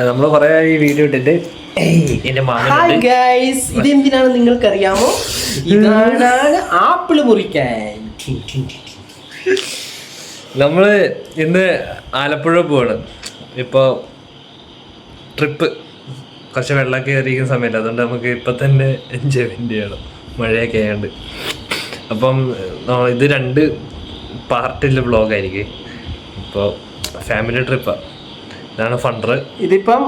നമ്മള് കൊറേ ഈ വീഡിയോ ഇട്ടിട്ട് ഇതെന്തിനാണ് നിങ്ങൾക്കറിയാമോ? ഇതാണ് ആപ്പിള് മുറിക്കാൻ. നമ്മള് ഇന്ന് ആലപ്പുഴ പോവാണ്. ഇപ്പൊ ട്രിപ്പ് കുറച്ച് വെള്ളമൊക്കെ കയറിയിരിക്കുന്ന സമയത്ത്, അതുകൊണ്ട് നമുക്ക് ഇപ്പൊ തന്നെ എൻജോയ്മെന്റ് ചെയ്യണം, മഴയൊക്കെ ആയതുകൊണ്ട്. അപ്പം ഇത് 2 പാർട്ടിലെ വ്ളോഗായിരിക്കും. ഇപ്പോൾ ഫാമിലി ട്രിപ്പാണ്. ഇതാണ് ഫണ്ടർ. ഇതിപ്പം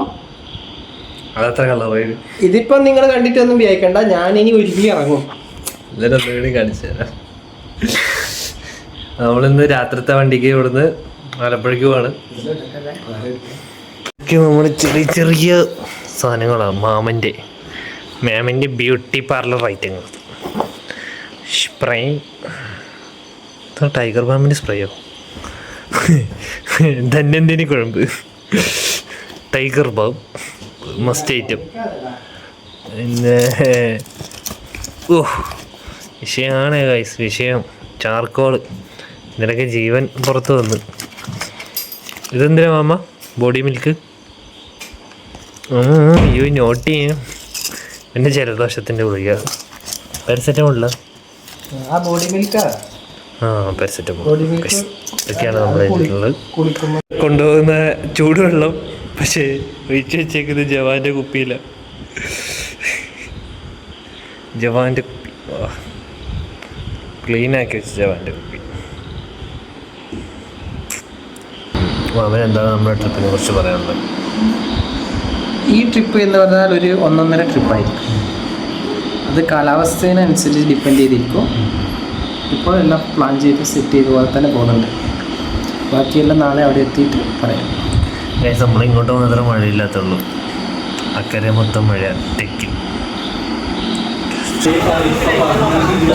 അതത്ര കളറ്. ഇതിപ്പം നിങ്ങൾ കണ്ടിട്ടൊന്നും വിചാരിക്കണ്ട, ഞാനിനി ഒരുങ്ങി ഇറങ്ങും. ഇതിലൊന്നുകൂടി കാണിച്ചു തരാം. നമ്മളിന്ന് രാത്രിത്തെ വണ്ടിക്ക് ഇവിടുന്ന് ആലപ്പുഴയ്ക്ക് പോവാണ്. നമ്മൾ ചെറിയ ചെറിയ സാധനങ്ങളാണ്. മാമൻ്റെ ബ്യൂട്ടി പാർലർ ഐറ്റങ്ങൾ. സ്പ്രേ, ടൈഗർ ബാമിൻ്റെ സ്പ്രേയോ തന്നെ എന്തിനു കുഴമ്പ്. Tiger balm must item. പിന്നെ വിഷയമാണ് ഗൈസ്, വിഷയം. ചാർക്കോൾ, ഇതിനൊക്കെ ജീവൻ പുറത്ത് വന്ന്. ഇതെന്തിനാ മാമ? Body milk. അയ്യോ, നോട്ട് ചെയ്യും. പിന്നെ ജലദോഷത്തിൻ്റെ ഗുളിക. പാരസെറ്റമോളില്ല, പാരസെറ്റമോൾ. ഇതൊക്കെയാണ് നമ്മൾ എഴുതിയിട്ടുള്ളത്. കൊണ്ടുപോകുന്ന ചൂടുവെള്ളം പക്ഷേ ഒഴിച്ചു വെച്ചേക്കുന്നത് ജവാൻ്റെ കുപ്പിയില്ല. ജവാൻ്റെ കുപ്പി ക്ലീനാക്കി വെച്ച ജവാൻ്റെ കുപ്പി. എന്താണ് നമ്മുടെ ട്രിപ്പിനെ കുറിച്ച് പറയാനുള്ളത്? ഈ ട്രിപ്പ് എന്ന് പറഞ്ഞാൽ ഒരു 1.5 ട്രിപ്പായിരിക്കും. അത് കാലാവസ്ഥേനനുസരിച്ച് ഡിപ്പെൻഡ് ചെയ്തിരിക്കും. ഇപ്പോൾ എല്ലാം പ്ലാൻ ചെയ്ത് സെറ്റ് ചെയ്ത പോലെ തന്നെ പോകുന്നുണ്ട്. ബാക്കിയെല്ലാം നാളെ അവിടെ എത്തിയിട്ട് പറയാം. നമ്മളിങ്ങോട്ട് മാത്രം മഴയില്ലാത്തുള്ളൂ, അക്കരെ മൊത്തം മഴ. തെക്കി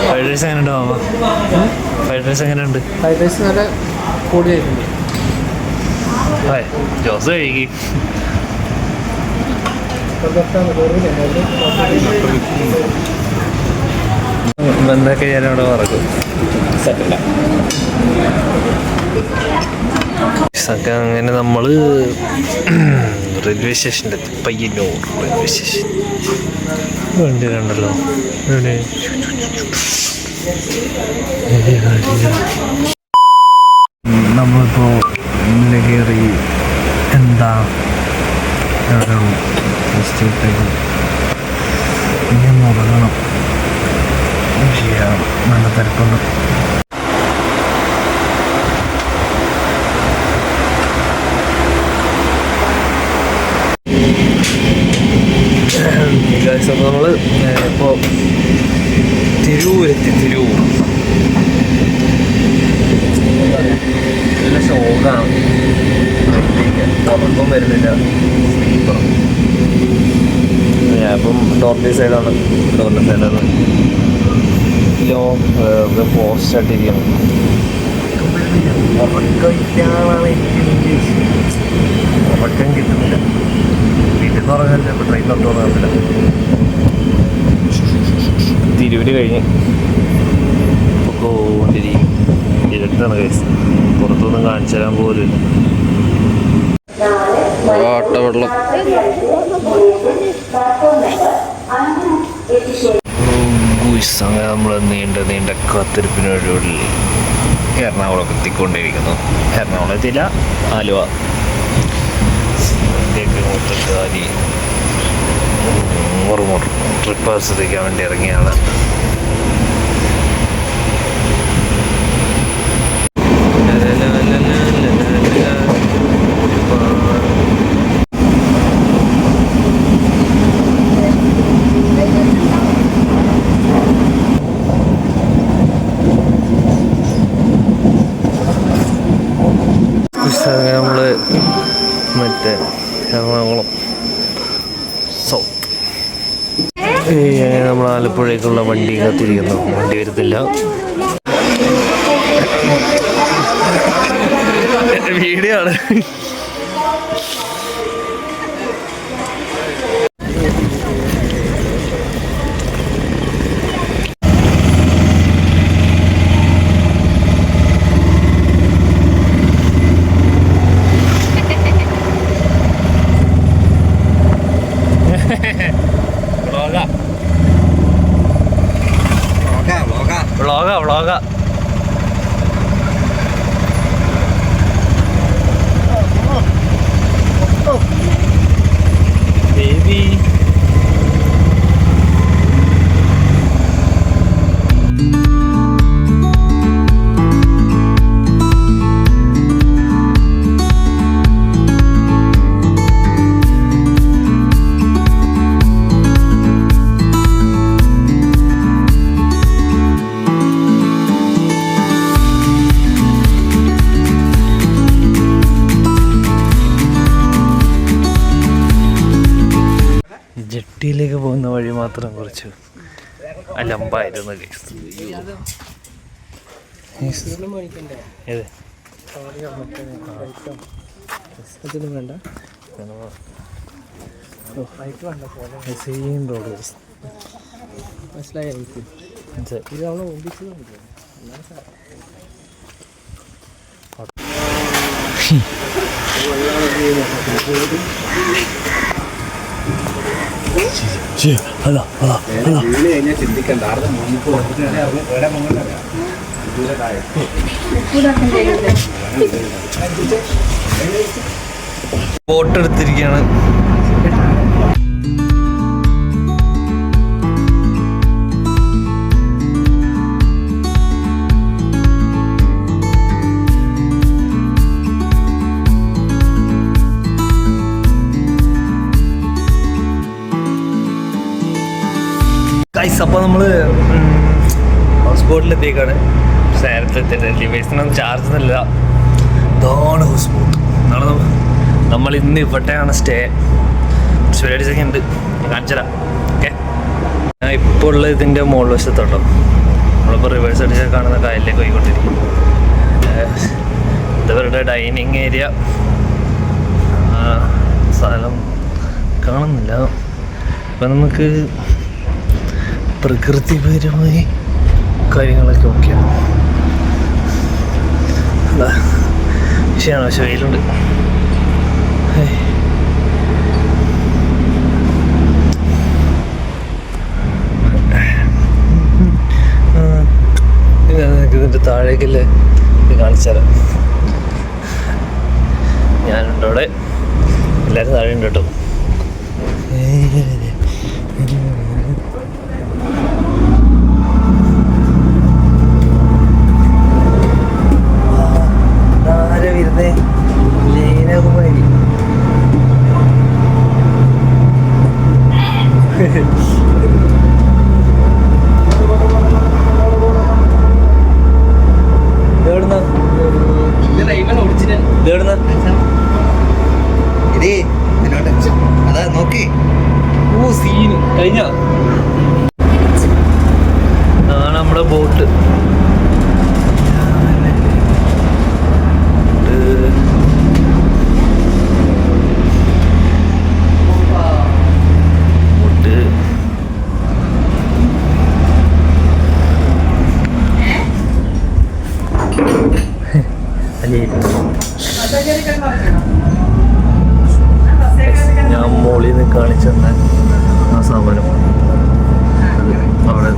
ഫ്രൈഡ് റൈസ് എങ്ങനെയുണ്ട് മാമ? ഫ്രൈഡ് റൈസ് എങ്ങനെയുണ്ട്? ഫ്രൈഡ് റൈസ് നല്ല പൊടിയായിട്ടുണ്ട്. ജോസ് കഴുകി. എന്തൊക്കെ ഞാനവിടെ മറക്കും. അങ്ങനെ നമ്മൾ റെയിൽവേ സ്റ്റേഷനിലെത്തി. Payyanur railway station. വണ്ടിയിലുണ്ടല്ലോ ഇവിടെ. നമ്മളിപ്പോൾ ഇന്നലെ കയറി എന്താ ഇനി മുതലണം ചെയ്യാം. നല്ല തിരക്കുണ്ട്. നമ്മൾ ഇപ്പോൾ തിരൂരെത്തി. തിരൂർ നല്ല ഷോക്കാണ്. ഉറക്കം വരുന്നില്ല. സ്ലീപ്പർ. ഞാനിപ്പം ഡോറിൻ്റെ സൈഡാണ്. ഡോറിൻ്റെ സൈഡാണ് പോസ്റ്റ് ആയിട്ടിരിക്കണം. ഉറക്കം ഇല്ലാതാണ് എനിക്ക്. ഉറക്കം കിട്ടുന്നില്ല. വീട്ടിൽ നിന്ന് ഉറങ്ങാനില്ല, ഇപ്പോൾ ട്രെയിനിലോട്ട് ഉറങ്ങാറില്ല. തിരൂര് കഴിഞ്ഞ് പോകൊണ്ടിരിക്കും. ഇരുട്ടാണ് കേസ്, പുറത്തൊന്നും കാണിച്ചു തരാൻ പോലില്ല. വെള്ളം അങ്ങനെ നമ്മൾ നീണ്ട കാത്തിരിപ്പിനൊടുവിൽ എറണാകുളം എത്തിക്കൊണ്ടിരിക്കുന്നു. എറണാകുളം എത്തിയില്ല, ആലുവ. മൊത്തത്തിൽ ട്രിപ്പ് ആസ്വദിക്കാൻ വേണ്ടി ഇറങ്ങിയാണ്. നമ്മള് മറ്റേ എറണാകുളം സൗത്ത്. നമ്മൾ ആലപ്പുഴയ്ക്കുള്ള വണ്ടി കാത്തിരിക്കുന്നു. വണ്ടി വരുത്തില്ല. വീഡിയോ ആണ്. ജെട്ടിയിലേക്ക് പോകുന്ന വഴി മാത്രം കുറച്ച് അലമ്പായിരുന്നു ഗൈസ്. ഏത് വേണ്ട സെയിം റോഡ് മനസ്സിലായി എനിക്ക്. ഇത് അവളെ ഒമ്പിച്ചത് ബോട്ട് എടുത്തിരിക്കുകയാണ്. ഗൈസ്, അപ്പോൾ നമ്മൾ ഹൗസ് ബോട്ടിലെത്തിയേക്കാണ്. നേരത്തെ ഡിവൈസിനൊന്നും ചാർജ് ഒന്നുമില്ല. ഇതാണ് ഹൗസ് ബോട്ട്. നമ്മൾ ഇന്ന് ഇവിടെയാണ് സ്റ്റേ. പരിപാടിയൊക്കെ ഉണ്ട്, കാണിച്ചുതരാം. ഓക്കെ, ഞാൻ ഇപ്പോൾ ഉള്ള ഇതിൻ്റെ മുകൾ വശത്തുണ്ടോ, നമ്മളിപ്പോൾ റിവേഴ്സ് അടിച്ച് കാണുന്ന കായലിലേക്ക് പോയിക്കൊണ്ടിരിക്കും. ഇതവരുടെ ഡൈനിങ് ഏരിയ. സ്ഥലം കാണുന്നില്ല. അപ്പം നമുക്ക് പ്രകൃതിപരമായി കാര്യങ്ങളൊക്കെ ഓക്കെയാണ്. വിഷയമാണ്, പക്ഷെ വെയിലുണ്ട്. ഇതിൻ്റെ താഴേക്കല്ലേ കാണിച്ചാൽ ഞാനുണ്ട് അവിടെ. എല്ലാവരും താഴെ ഉണ്ട് കേട്ടോ. ആരെ വരുന്നേ? ലീനകുമാരി. കഴിഞ്ഞ ആണ് നമ്മുടെ ബോട്ട്. ഞാൻ മോളിൽ നിന്ന് കാണിച്ചു തന്നെ ആ സാധനം അവിടെ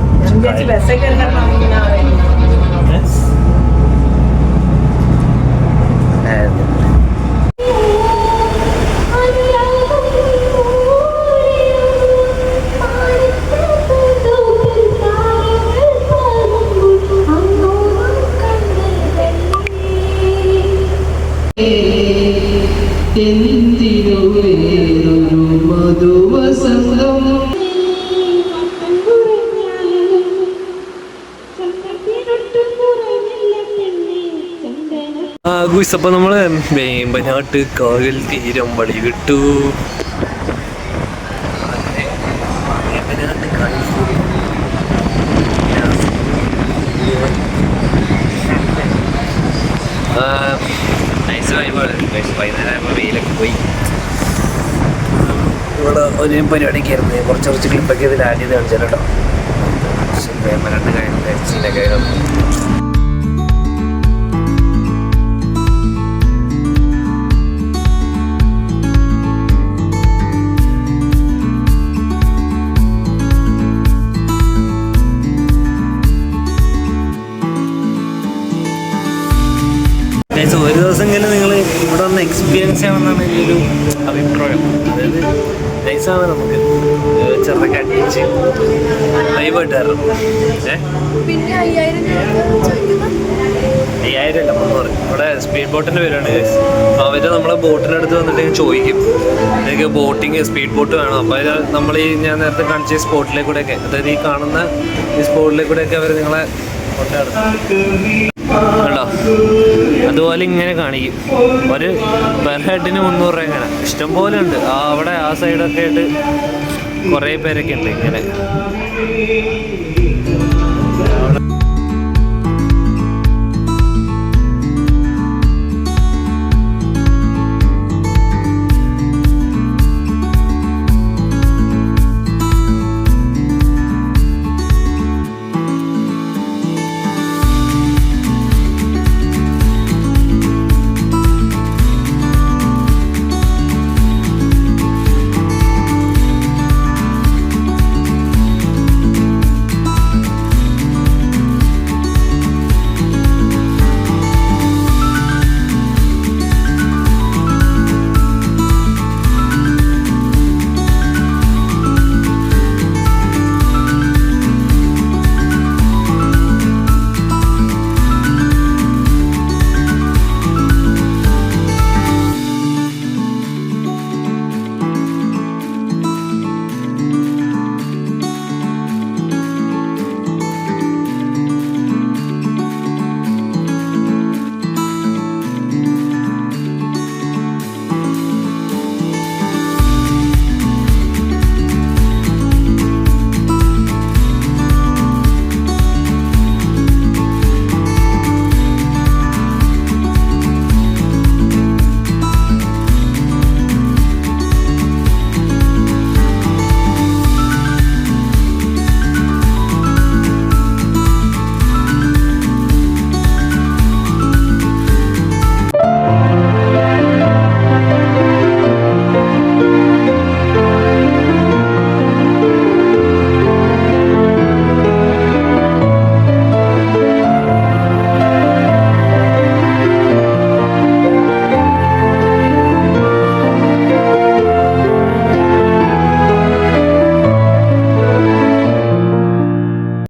അപ്പോൾ നമ്മൾ വേമ്പനാട്ട് കായൽ തീരം വഴി വിട്ടു. വേമ്പനാട്ട് കായൽ നൈസ് വൈബാണ്. വൈകുന്നേരം വെയിലൊക്കെ പോയി. ഇവിടെ ഒരു പരിപാടിക്ക് ആയിരുന്നു. കുറച്ച് ക്ലിപ്പൊക്കെ ഇതിൽ ആഡ് ചെയ്ത് കാണിച്ചാൽ കേട്ടോ. വേമ്പനാട്ട് കായലിൻ്റെ സീനൊക്കെ ഒരു ദിവസമെങ്കിലും നിങ്ങൾ ഇവിടെ ഒന്ന് എക്സ്പീരിയൻസ് ചെയ്യണമെന്നാണ് എൻ്റെ ഒരു അഭിപ്രായം. അതായത് നൈസാണ്, നമുക്ക് ചെറുതൊക്കെ അടിച്ച് വൈബായിട്ട് തരണം. 5000 അല്ല 300. ഇവിടെ സ്പീഡ് ബോട്ടിൻ്റെ പേരാണ്. അവർ നമ്മളെ ബോട്ടിനടുത്ത് വന്നിട്ട് ചോദിക്കും എനിക്ക് ബോട്ടിങ് സ്പീഡ് ബോട്ട് വേണം. അപ്പോൾ അത് നമ്മൾ ഈ ഞാൻ നേരത്തെ കാണിച്ച സ്പോട്ടിലേക്ക് കൂടെയൊക്കെ, അതായത് ഈ കാണുന്ന ഈ സ്പോട്ടിലേക്ക് കൂടെയൊക്കെ അവർ നിങ്ങളെ കേട്ടോ അതുപോലെ ഇങ്ങനെ കാണിക്കും. ഒരു പെർ ഹെഡിന് 300 രൂപ ഇങ്ങനെ ഇഷ്ടംപോലെ ഉണ്ട്. അവിടെ ആ സൈഡൊക്കെ ആയിട്ട് കുറേ പേരൊക്കെ ഉണ്ട് ഇങ്ങനെ.